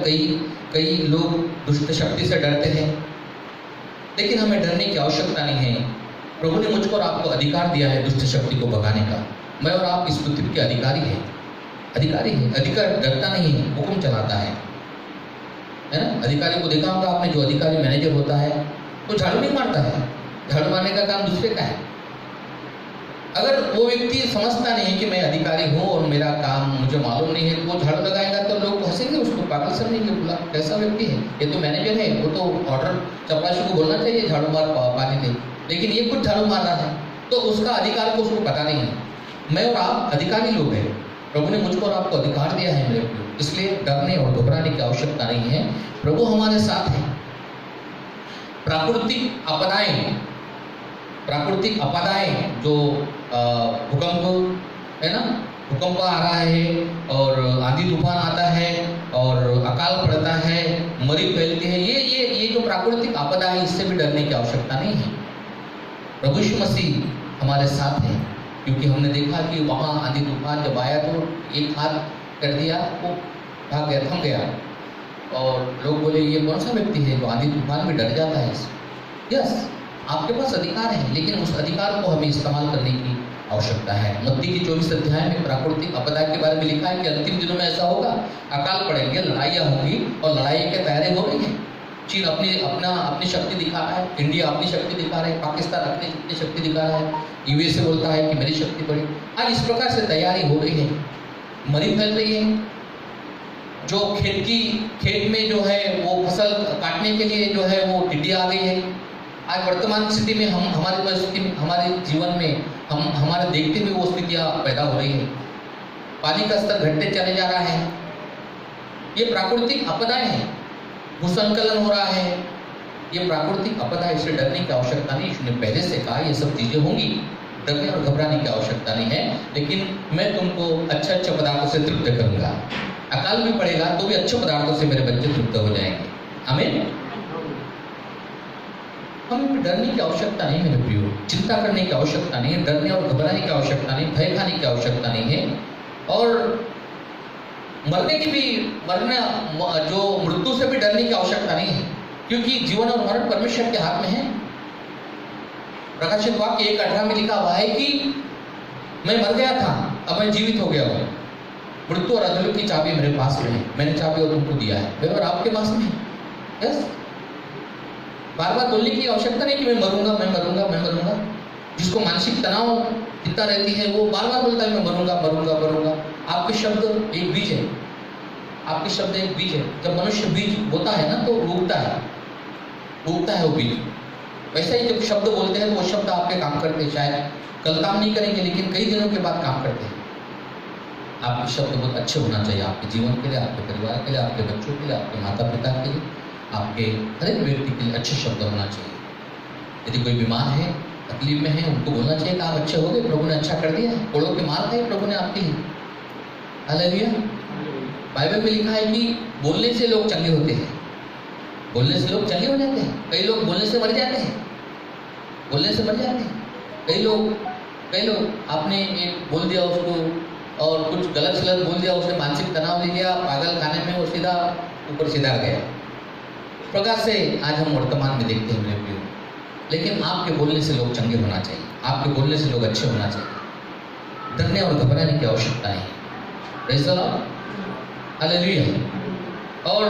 कई लोग दुष्ट शक्ति से डरते हैं, लेकिन हमें डरने की आवश्यकता नहीं है। प्रभु ने मुझको और आपको अधिकार दिया है दुष्ट शक्ति को भगाने का। मैं और आप इस पृथ्वी के अधिकारी हैं। अधिकार डरता नहीं है, हुक्म चलाता है ना। अधिकारी को देखा होगा आपने, जो अधिकारी मैनेजर होता है वो झाड़ू नहीं मारता है, झाड़ू मारने का काम दूसरे का है। अगर वो व्यक्ति समझता नहीं है कि मैं अधिकारी हूँ और मेरा काम मुझे मालूम नहीं है, तो वो झाड़ू लगाएगा तो लोग हंसेंगे, उसको पागल समझेंगे, बोला कैसा व्यक्ति है ये, तो मैनेजर है, वो तो ऑर्डर चपरासी को बोलना चाहिए झाड़ू मार पानी दे, लेकिन ये कुछ झाड़ू मार रहा है, तो उसका अधिकार को उसको पता नहीं है। मैं और आप अधिकारी लोग हैं। प्रभु ने मुझको और आपको अधिकार दिया है मेरे को, इसलिए डरने और घबराने की आवश्यकता नहीं है। प्रभु हमारे साथ है। प्राकृतिक आपदाएं जो भूकंप है ना, भूकंप आ रहा है और आंधी तूफान आता है और अकाल पड़ता है, मरी फैलती है, ये जो प्राकृतिक आपदा है, इससे भी डरने की आवश्यकता नहीं है। प्रभु यीशु मसीह हमारे साथ है, क्योंकि हमने देखा कि वहाँ आंधी तूफान जब आया तो एक हाथ कर दिया, वो भाग गया, थम गया, और लोग बोले ये कौन सा व्यक्ति है जो आंधी तूफान में डर जाता है। यस, आपके पास अधिकार है, लेकिन उस अधिकार को हमें इस्तेमाल करने की आवश्यकता है। मत्ती की 24 अध्याय में प्राकृतिक आपदा के बारे में लिखा है कि अंतिम दिनों में ऐसा होगा, अकाल पड़ेंगे, लड़ाइयाँ होंगी और लड़ाई की तैयारी हो रही है। चीन अपनी शक्ति दिखा रहा है, इंडिया अपनी शक्ति दिखा रहा है, पाकिस्तान अपनी शक्ति दिखा रहा है, यूएसए बोलता है कि मेरी शक्ति बड़ी। आज इस प्रकार से तैयारी हो रही है, मरी फैल रही है। जो खेत में जो है वो फसल काटने के लिए जो है वो टिड्डी आ गई है। आज वर्तमान स्थिति में हमारी परिस्थिति में, हमारे जीवन में हमारे देखते हुए वो स्थितियाँ पैदा हो रही है। पानी का स्तर घटते चले जा रहा है। ये प्राकृतिक आपदाएं हैं। भूसंकलन हो रहा है, ये प्राकृतिक आपदा है, इससे डरने की आवश्यकता नहीं। इसने पहले से कहा ये सब चीजें होंगी, डरने और घबराने की आवश्यकता नहीं है। लेकिन मैं तुमको अच्छे पदार्थों से तृप्त करूंगा। अकाल भी पड़ेगा तो भी अच्छे पदार्थों से मेरे बच्चे तृप्त हो जाएंगे। आमीन। हमें डरने की आवश्यकता नहीं मेरे प्रियो, चिंता करने की आवश्यकता नहीं है, डरने और घबराने की आवश्यकता नहीं, भय खाने की आवश्यकता नहीं है, और जो मृत्यु से भी डरने की आवश्यकता नहीं है, क्योंकि जीवन और मरण परमेश्वर के हाथ में है। प्रकाशित वाक्य 1:18 में लिखा हुआ है कि मैं मर गया था, अब मैं जीवित हो गया हूँ। मृत्यु और अधोलोक की चाबी मेरे पास में है, मैंने चाबी और तुमको दिया है, और आपके पास में है। यस, बार बार बोलने की आवश्यकता नहीं कि मैं मरूंगा, मैं मरूंगा, मैं मरूंगा। जिसको मानसिक तनाव चिंता रहती है वो बार बार बोलता है मैं मरूंगा, मरूंगा, मरूंगा। आपके शब्द एक बीज है, आपके शब्द एक बीज है। जब मनुष्य बीज बोता है ना तो उगता है वो बीज। वैसे ही जब शब्द बोलते हैं तो वो शब्द आपके काम करते हैं। शायद कल काम नहीं करेंगे, लेकिन कई दिनों के बाद काम करते हैं। आपके शब्द बहुत अच्छे होना चाहिए, आपके जीवन के लिए, आपके परिवार के लिए, आपके बच्चों के लिए, आपके माता पिता के लिए, आपके हर एक व्यक्ति के लिए अच्छे शब्द होना चाहिए। यदि कोई बीमार है, तकलीफ में है, उनको बोलना चाहिए कि आप अच्छे हो गए, प्रभु ने अच्छा कर दिया है, कोड़ों के मार खाए प्रभु ने आपके लिए। हालेलुया। बाइबल में लिखा है कि बोलने से लोग चंगे होते हैं, बोलने से लोग चंगे हो जाते हैं। कई लोग बोलने से मर जाते हैं, बोलने से मर जाते हैं। कई लोग आपने एक बोल दिया उसको और कुछ गलत सलत बोल दिया, उसने मानसिक तनाव ले लिया, पागल खाने में वो सीधा ऊपर सीधा गया। इस प्रकार से आज हम वर्तमान में देखते हैं मेरे प्रियो। लेकिन आपके बोलने से लोग चंगे होना चाहिए, आपके बोलने से लोग अच्छे होना चाहिए। डरने और घबराने की आवश्यकता नहीं। Praise the Lord, hallelujah. और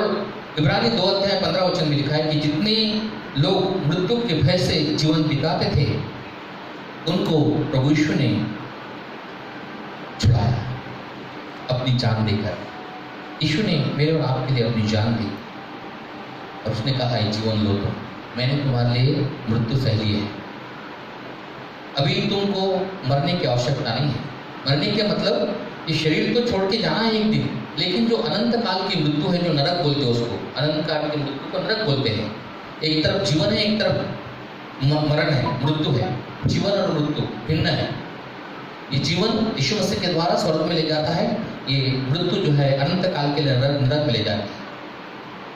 इब्रानी 2:15 में लिखा है कि जितने लोग मृत्यु के भय से जीवन बिताते थे उनको प्रभु यीशु ने छुड़ाया अपनी जान देकर। यीशु ने मेरे और आपके लिए अपनी जान दी और उसने कहा ये जीवन लो तुम, मैंने तुम्हारे लिए मृत्यु सह ली है। अभी तुमको मरने की आवश्यकता नहीं है। मरने का मतलब ये शरीर तो छोड़ के जाना है एक दिन, लेकिन जो अनंत काल की मृत्यु है, जो नरक बोलते हैं उसको, अनंत काल की मृत्यु को नरक बोलते हैं। एक तरफ जीवन है, एक तरफ मरण है, मृत्यु है। जीवन और मृत्यु भिन्न है। ये जीवन यीशु मसीह के द्वारा स्वर्ग में ले जाता है, ये मृत्यु जो है अनंत काल के लिए नरक में ले जाती है।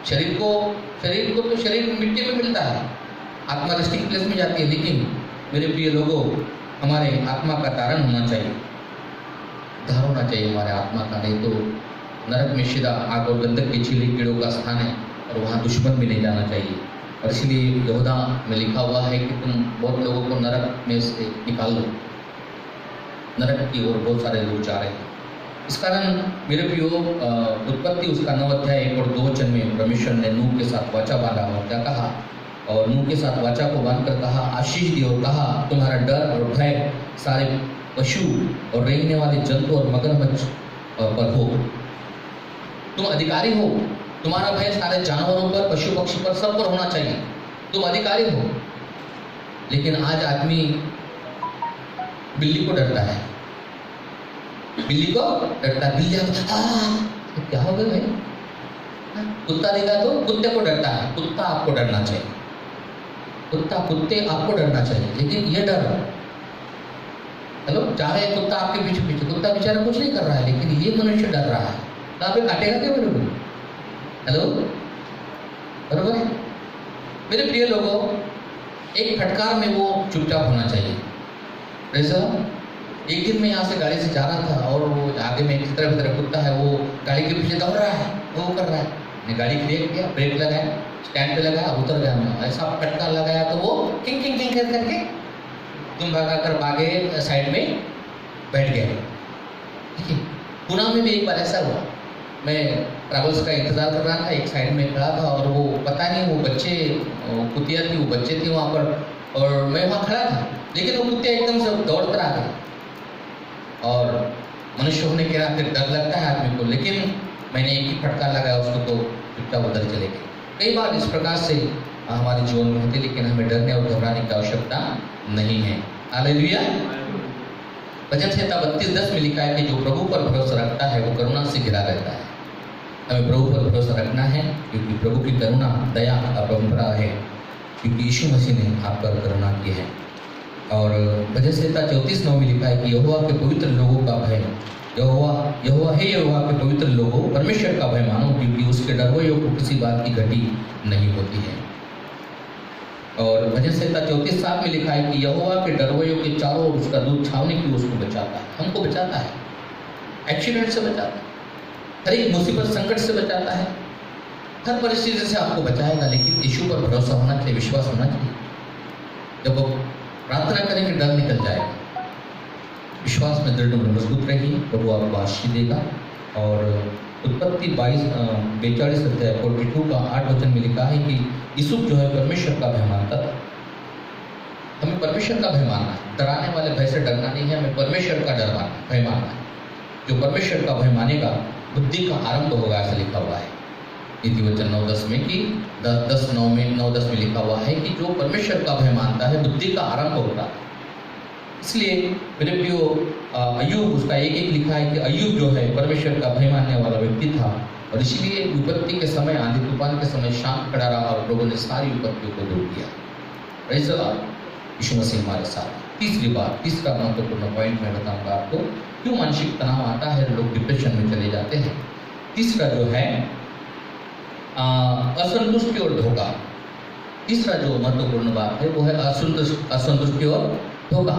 शरीर को तो शरीर मिट्टी में मिलता है, आत्मा रेस्टिंग प्लेस में जाती है। लेकिन मेरे प्रिय लोगों, हमारे आत्मा का तारण होना चाहिए, उद्धार होना चाहिए हमारे आत्मा का। नहीं तो नरक में सीधा आग और गंधक की छीली कीड़ों का स्थान है और वहाँ दुश्मन भी नहीं जाना चाहिए। और इसलिए यहूदा में लिखा हुआ है कि तुम बहुत लोगों को नरक में से निकाल लो। नरक की ओर बहुत सारे लोग जा रहे हैं। इस कारण मेरे प्रियो, उत्पत्ति उसका 9 अध्याय 1 और 2 वचन में परमेश्वर ने नूह के साथ वाचा बांधा और क्या कहा, और नूह के साथ वाचा को बांधकर कहा, आशीष दी और कहा, तुम्हारा डर और भय सारे पशु और रेंगने वाले जंतु और मगरमच्छ पर हो। तुम अधिकारी हो, तुम्हारा भय सारे जानवरों पर, पशु पक्षी पर, सब पर होना चाहिए। तुम अधिकारी हो। लेकिन आज आदमी बिल्ली को डरता है, बिल्ली को डरता है। बिल्ली तो क्या हो गया भाई? कुत्ता देखा तो कुत्ते को डरता है। कुत्ता आपको डरना चाहिए, कुत्ते आपको डरना चाहिए। लेकिन ये डर, हेलो, जा रहे हैं कुत्ता आपके पीछे पीछे, कुत्ता बेचारा कुछ नहीं कर रहा है, लेकिन ये मनुष्य डर रहा है, तो आप काटेगा क्या मेरे को? हेलो, बरोबर है मेरे प्रिय लोगों। एक फटकार में वो चुपचाप होना चाहिए। जैसा एक दिन मैं यहाँ से गाड़ी से जा रहा था और वो आगे में एक तरफ कुत्ता है, वो गाड़ी के पीछे दौड़ रहा है, वो कर रहा है। मैंने गाड़ी ब्रेक किया, ब्रेक लगाया, स्टैंड पे लगाया, उतर गया मैं। ऐसा फटकार लगाया तो वो किंग किंग किंग कर करके तुम भगा कर भागे, साइड में बैठ गए। ठीक है, पुणे में भी एक बार ऐसा हुआ। मैं ट्रैवल्स का इंतज़ार कर रहा था, एक साइड में खड़ा था और वो पता नहीं, वो बच्चे, कुतिया थी, वो बच्चे थे वहाँ पर, और मैं वहाँ खड़ा था, लेकिन वो कुत्ते एकदम से दौड़ कर आ गए। और मनुष्य होने के नाते डर लगता है आदमी को, लेकिन मैंने एक ही फटकार लगाया उसको, तो चुपचाप उधर चले गए। कई बार इस प्रकार से हमारे जीवन में होते, लेकिन हमें डरने और घबराने की आवश्यकता नहीं है। हालेलुया। वचन संहिता 32:10 में लिखा है कि जो प्रभु पर भरोसा रखता है वो करुणा से घिरा रहता है। हमें प्रभु पर भरोसा रखना है, क्योंकि प्रभु की करुणा, दया अपरंपरा है, क्योंकि यीशु मसीह ने आप पर करुणा की है। और भजन संहिता 34:9 में लिखा है कि यहोवा के पवित्र लोगों का भय, यहोवा के पवित्र लोगों, परमेश्वर का भय मानो, क्योंकि उसके डरवों को किसी बात की घटी नहीं होती है। और भजन संहिता 34:7 में लिखा है कि यहोवा के डरवों के चारों ओर उसका दूत छावनी की उसको बचाता है। हमको बचाता है, एक्सीडेंट से बचाता है, हर एक मुसीबत संकट से बचाता है, हर परिस्थिति से आपको बचाएगा। लेकिन यीशु पर भरोसा होना चाहिए, विश्वास होना चाहिए। जब आप प्रार्थना करेंगे डर निकल जाएगा। विश्वास में दृढ़ और मजबूत रहिए, प्रभु आपको आशीष देगा। और उत्पत्ति 42 अध्याय 42 का 8 वचन में लिखा है कि यूसुफ जो है परमेश्वर का भय मानता था। हमें परमेश्वर का भय मानना है, डराने वाले भय से डरना नहीं है, हमें परमेश्वर का भय मानना है। जो परमेश्वर का भय मानेगा बुद्धि का आरंभ होगा, ऐसा लिखा हुआ है नीति वचन 9:10 में, कि 9:10 में लिखा हुआ है कि जो परमेश्वर का भय मानता है बुद्धि का आरंभ होता है। इसलिए मेरे प्रियो, अय्यूब, उसका एक लिखा है कि अय्यूब जो है परमेश्वर का भय मानने वाला व्यक्ति था, और इसीलिए विपत्ति के समय, आंधी तूफान के समय शांत खड़ा रहा और प्रभु ने सारी विपत्तियों को दूर किया। Praise the Lord. यीशु मसीह हमारे साथ। तीसरा महत्वपूर्ण पॉइंट मैं बताऊंगा आपको, क्यों मानसिक तनाव आता है, लोग डिप्रेशन में चले जाते हैं। तीसरा जो है असंतुष्टि और धोखा। तीसरा जो महत्वपूर्ण बात है वो है असंतुष्टि और धोखा।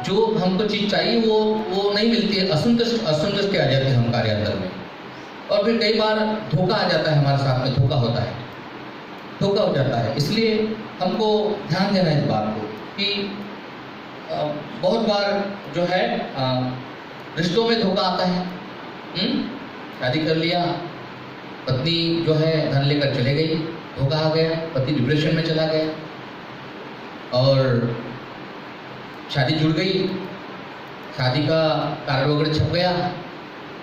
जो हमको चीज़ चाहिए वो नहीं मिलती है, असंतुष्टि आ जाती है हम कार्यालय में, और फिर कई बार धोखा आ जाता है, हमारे साथ में धोखा होता है, धोखा हो जाता है। इसलिए हमको ध्यान देना है इस बात को कि बहुत बार जो है रिश्तों में धोखा आता है। शादी कर लिया, पत्नी जो है धन लेकर चले गई, धोखा आ गया, पति डिप्रेशन में चला गया, और शादी जुड़ गई, शादी का कार्ड वगैरह छप गया,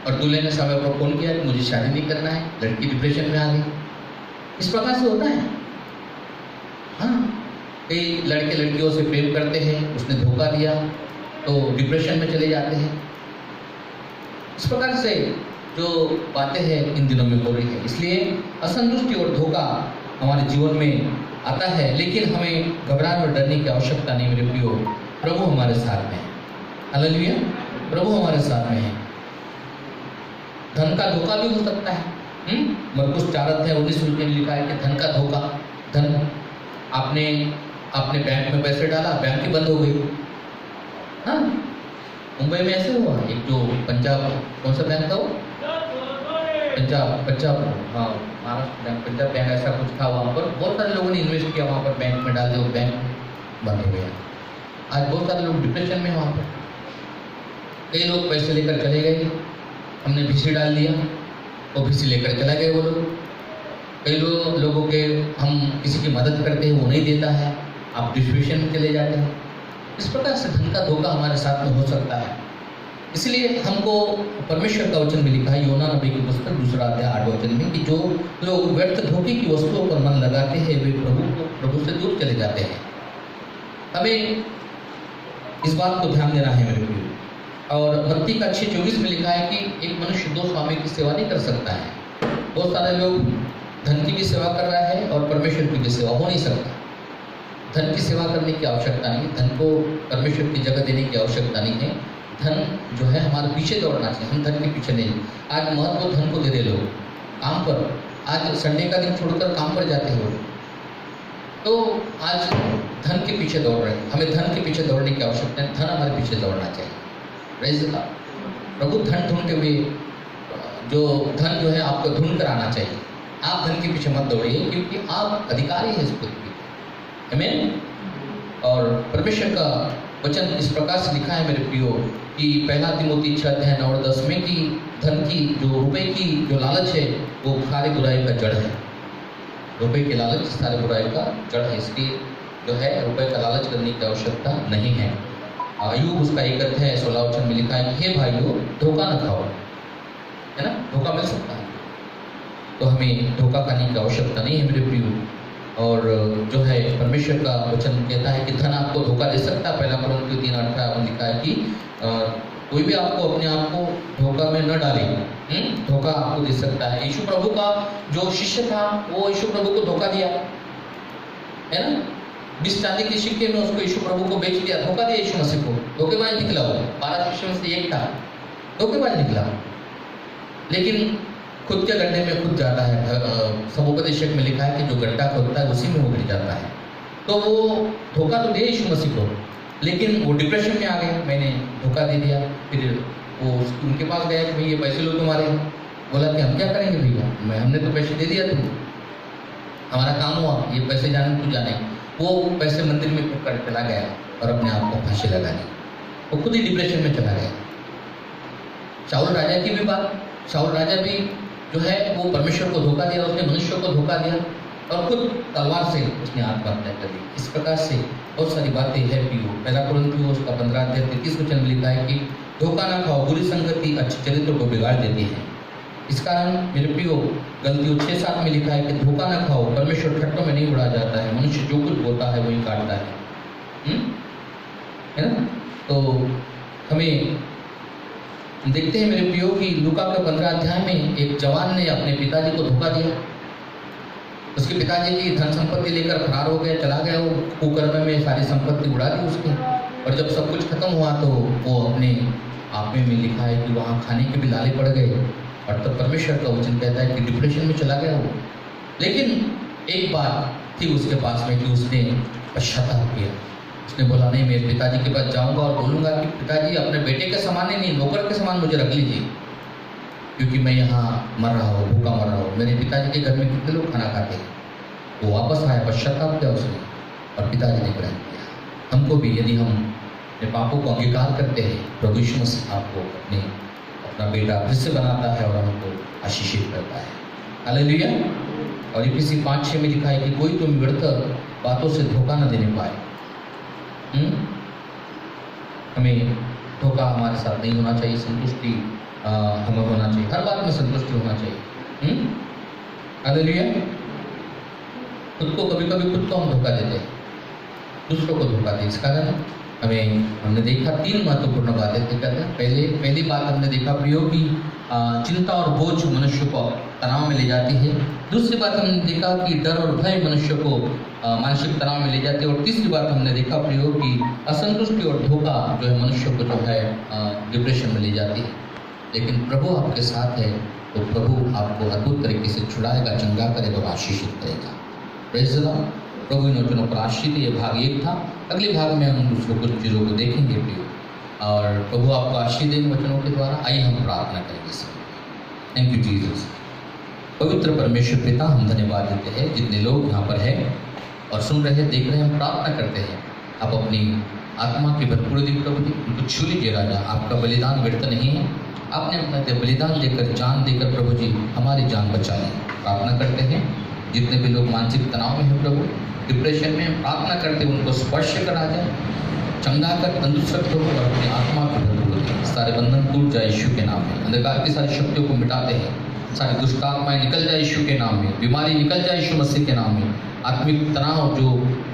और दूल्हे ने समय पर फोन किया कि मुझे शादी नहीं करना है, लड़की डिप्रेशन में आ गई। इस प्रकार से होता है। हाँ, कई लड़के लड़कियों से प्रेम करते हैं, उसने धोखा दिया तो डिप्रेशन में चले जाते हैं। इस प्रकार से जो बातें हैं इन दिनों में हो रही है। इसलिए असंतुष्टि और धोखा हमारे जीवन में आता है, लेकिन हमें घबराने और डरने की आवश्यकता नहीं मेरे प्रियो। प्रभु हमारे साथ में है। हालेलुया। प्रभु हमारे साथ में है। धन का धोखा भी हो सकता है। मरकुस 4:19 में लिखा है कि धन का धोखा, धन आपने बैंक में पैसे डाला, बैंक ही बंद हो गई। हाँ, मुंबई में ऐसे हुआ। एक जो पंजाब, कौन सा बैंक था वो, पंजाब, हाँ, महाराष्ट्र बैंक, पंजाब बैंक ऐसा कुछ था। वहाँ पर बहुत सारे लोगों ने इन्वेस्ट किया, वहाँ पर बैंक में डाल दिया, बैंक बंद हो गया। आज बहुत सारे लोग डिप्रेशन में वहाँ पर। कई लोग पैसे लेकर चले गए, हमने भिसी डाल दिया, वो भिसी लेकर चला गए वो लोग। कई लोगों के हम किसी की मदद करते हैं, वो नहीं देता है, आप डिस्ट्रीब्यूशन में चले जाते हैं। इस प्रकार से धन का धोखा हमारे साथ में हो सकता है। इसलिए हमको परमेश्वर का वचन में लिखा है, योना नबी की पुस्तक 2 अध्याय 8 वचन में, कि जो लोग व्यर्थ धोखे की वस्तुओं पर मन लगाते हैं वे प्रभु से दूर चले जाते हैं। हमें इस बात को ध्यान देना है मेरे प्रिय। और मत्ती का 6:24 में लिखा है कि एक मनुष्य 2 स्वामी की सेवा नहीं कर सकता है। बहुत सारे लोग धन की भी सेवा कर रहा है और परमेश्वर की भी सेवा हो नहीं सकता। धन की सेवा करने की आवश्यकता नहीं, धन को परमेश्वर की जगह देने की आवश्यकता नहीं है। धन जो है हमारे पीछे दौड़ना चाहिए, हम धन के पीछे नहीं। आज महत्व धन को दे रहे लोग काम पर, आज संडे का दिन छोड़कर काम पर जाते हो, तो आज धन के पीछे दौड़ रहे हैं। हमें धन के पीछे दौड़ने की आवश्यकता है, धन हमारे पीछे दौड़ना चाहिए। Praise the Lord. प्रभु धन ढूंढते हुए, जो धन जो है आपको ढूंढ कर आना चाहिए। आप धन के पीछे मत दौड़िए, क्योंकि आप अधिकारी हैं इस पृथ्वी के। आमीन। और परमेश्वर का वचन इस प्रकार से लिखा है मेरे प्रियो, कि 1 तिमोथी 6:9 और 10 में, कि धन की जो रुपए की जो लालच है वो सारी बुराई का जड़ है। रुपए की लालच सारी बुराई का जड़ है। इसलिए जो है रुपए का लालच करने की आवश्यकता नहीं है। अय्यूब उसका 1 अध्याय 16 वचन में लिखा है कि हे भाइयों, धोखा न खाओ, है ना, धोखा मिल सकता है, तो हमें धोखा खाने की आवश्यकता नहीं है मेरे प्रियो। और जो है परमेश्वर का वचन कहता है कि धन आपको धोखा दे सकता है। 1 कोरिन्थियों 3:18 में लिखा है कि कोई भी आपको अपने आप को धोखा में न डाले, धोखा आपको दे सकता है। यीशु प्रभु का जो शिष्य था वो यीशु प्रभु को धोखा दिया, है ना, 20 चांदी के सिक्के में उसको यीशु प्रभु को बेच दिया, धोखा दिया यीशु मसीह को। धोखेबाज निकला वो, 12 शिष्यों में से एक था, धोखेबाज निकला। लेकिन खुद के गड्ढे में खुद जाता है। समुपदेशक में लिखा है कि जो गड्ढा खोदता है उसी में वो गिर जाता है। तो वो धोखा तो दिया यीशु मसीह को, लेकिन वो डिप्रेशन में आ गए, मैंने धोखा दे दिया। फिर वो उनके पास गया कि भाई ये पैसे लो तुम्हारे। बोला कि हम क्या करेंगे भैया, हमने तो पैसे दे दिया, तुम हमारा काम हुआ, ये पैसे जाने तू जाने। वो पैसे मंदिर में फेंक कर चला गया और अपने आप को फांसी लगा ली। वो खुद ही डिप्रेशन में चला गया। शाऊल राजा की भी बात, शाऊल राजा भी जो है वो परमेश्वर को धोखा दिया, उसने मनुष्य को धोखा दिया और खुद तलवार से उसने आत्महत्या कर दी। इस प्रकार से बहुत सारी बातें है पियो। 1 कोरिन्थियों उसका 15 अध्याय 33 वचन में लिखा है कि धोखा ना खाओ, बुरी संगति अच्छे चरित्र को बिगाड़ देती है। इस कारण मेरे प्रियो गलतियों 6:7 में लिखा है कि धोखा ना खाओ, परमेश्वर ठट्टों में नहीं उड़ा जाता है, मनुष्य जो कुछ बोता है वही काटता है ना। तो हमें देखते हैं मेरे प्रियो कि लूका के 15 अध्याय में एक जवान ने अपने पिताजी को धोखा दिया। उसके पिताजी की धन संपत्ति लेकर फरार हो गया, चला गया, वो कुकर्म में सारी संपत्ति उड़ा दी उसकी। और जब सब कुछ खत्म हुआ तो वो अपने आप में लिखा है कि वहाँ खाने के भी लाले पड़ गए। और तब परमेश्वर का वचन कहता है कि डिप्रेशन में चला गया वो। लेकिन एक बात थी उसके पास में कि उसने पश्चाताप किया। उसने बोला नहीं, मैं पिताजी के पास जाऊंगा और बोलूंगा कि पिताजी अपने बेटे के समान ही नहीं, नौकर के समान मुझे रख लीजिए, क्योंकि मैं यहाँ मर रहा हूँ, भूखा मर रहा हूँ। मेरे पिताजी के घर में कितने लोग खाना खाते हैं। वो वापस आया, पश्चाताप किया उसने और पिताजी ने ग्रहण किया। हमको भी यदि हम अपने पापों को अंगीकार करते हैं, प्रभु यीशु मसीह आपको अपना बेटा फिर से बनाता है और हमको आशीषित करता है। हालेलुया। और इफिसी 5:6 में लिखा है कि कोई तुम व्यर्थ बातों से धोखा न देने पाए। हमें धोखा हमारे साथ नहीं होना चाहिए, संतुष्टि हमें होना चाहिए, हर बात में संतुष्टि होना चाहिए। हालेलुया। खुद को कभी कभी खुद को हम धोखा देते हैं, दूसरों को धोखा दें। इस कारण हमने देखा 3 महत्वपूर्ण बातें करते हैं। पहली बात हमने देखा प्रियो की चिंता और बोझ मनुष्य को तनाव में ले जाती है। दूसरी बात हमने देखा कि डर और भय मनुष्य को मानसिक तनाव में ले जाती है। और तीसरी बात हमने देखा प्रियो की असंतुष्टि और धोखा जो है मनुष्य को जो है डिप्रेशन में ले जाती है। लेकिन प्रभु आपके साथ है तो प्रभु आपको अद्भुत तरीके से छुड़ाएगा, चंगा करेगा और आशीषित करेगा। Praise the Lord. प्रभु इन वचनों पर आशीषित, ये भाग 1 था। अगले भाग में हम दूसरों कुछ चीज़ों को देखेंगे प्रियो, और प्रभु आपको आशीष दें वचनों के द्वारा। आइए हम प्रार्थना करेंगे सब। Thank you Jesus. पवित्र परमेश्वर पिता, हम धन्यवाद देते हैं जितने लोग यहाँ पर हैं और सुन रहे हैं, देख रहे हैं, हम प्रार्थना करते हैं आप अपनी आत्मा की भरपूर दी प्रभु जी, उनको छू लीजिए राजा। आपका बलिदान व्यर्थ नहीं है, आपने अपना बलिदान देकर, जान देकर प्रभु जी हमारी जान बचा ली। प्रार्थना करते हैं जितने भी लोग मानसिक तनाव में हैं प्रभु, डिप्रेशन में, प्रार्थना करते उनको स्पर्श कर आ जाए, चंगा कर, तंदुरुस्त रखो और अपनी आत्मा को भरपूर दे। सारे बंधन टूट जाए यीशु के नाम में, अंधकार की सारी शक्तियों को मिटाते हैं, सारी दुष्ट आत्माएं निकल जाए यीशु के नाम में, बीमारी निकल जाए यीशु मसीह के नाम में, आत्मिक तनाव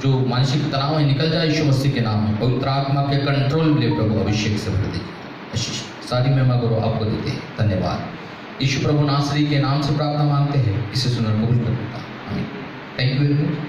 जो मानसिक तनाव है निकल जाए यीशु मसीह के नाम में। पवित्र आत्मा के कंट्रोल मिले प्रभु, अभिषेक से भर दीजिए। सारी महिमा करो आपको देते हैं, धन्यवाद। यीशु प्रभु नासरी के नाम से प्रार्थना मांगते हैं, इसे सुनकर कबूल कर लेता। आमीन। Thank you very much.